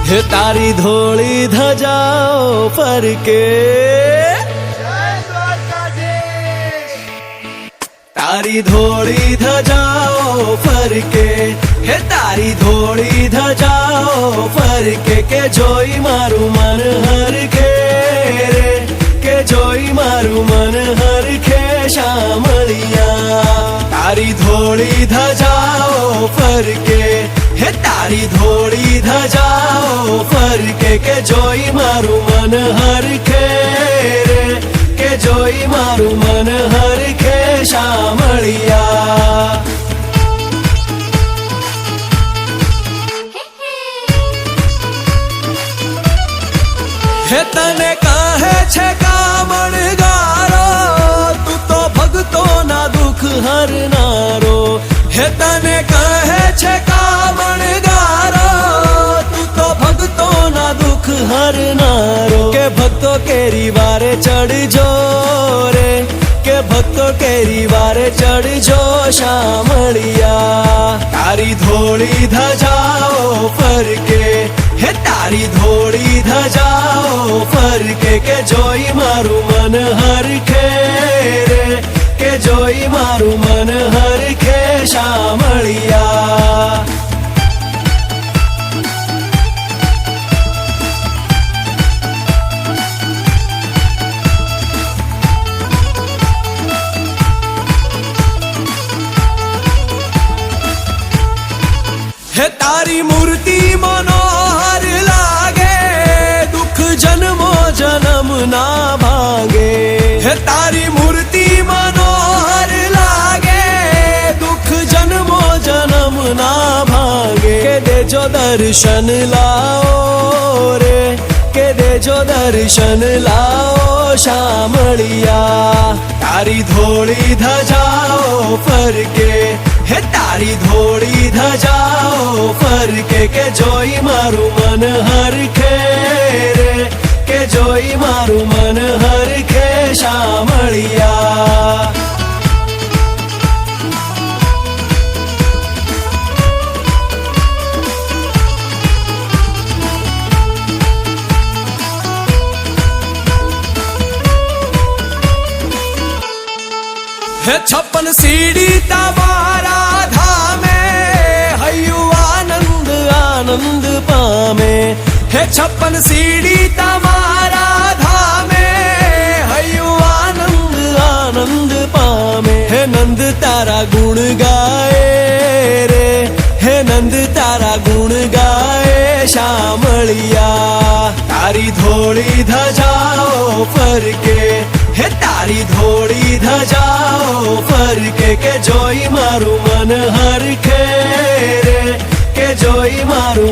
हे तारी धोली धजाओ पर के तारी धोली धजाओ पर के हे तारी धोली धजाओ पर के जोई मारू मन हर के रे के जोई मारू मन हर के शामलिया तारी धोली धजाओ पर के हे तारी धोली धजाओ पर के जोई मारू मन हर के रे के जोई मारू मन हर के शामलिया हे तने काहे छे कामण गारो तू तो भगतो ना दुख हरनारो हे तने काहे छे कामण गारो तू तो भगतो ना दुख हरनारो के भक्तो केरी वारे चढ़ जो रे के भक्तो केरी वारे चढ़ जो शामलिया तारी धोली धजाओ पर के हे तारी धोली धजाओ पर के जोई मारू मन हर के रे के जोई मारू मन हर के शामलिया हे तारी मूर्ति मनोहर लागे दुख जन्मो जन्म ना भागे हे तारी मूर्ति मनोहर लागे दुख जन्मो जन्म ना भागे के दे जो दर्शन लाओ रे के दे जो दर्शन लाओ शामलिया तारी धोली धजाओ पर के हे तारी धोली धजाओ पर के जोई मारू मन हर के रे के जोई मारू मन हर के शामलिया हे 56 सीढ़ी तमारा धामे हयु आनंद आनंद पामे हे 56 सीढ़ी तमारा धामे हयु आनंद आनंद पामे हे नंद तारा गुण गाए रे हे नंद तारा गुण गाए शामलिया तारी धोली धजाओ पर के हे तारी धोली धजाओ पर के जोई मारू मन हर के रे के जोई मारू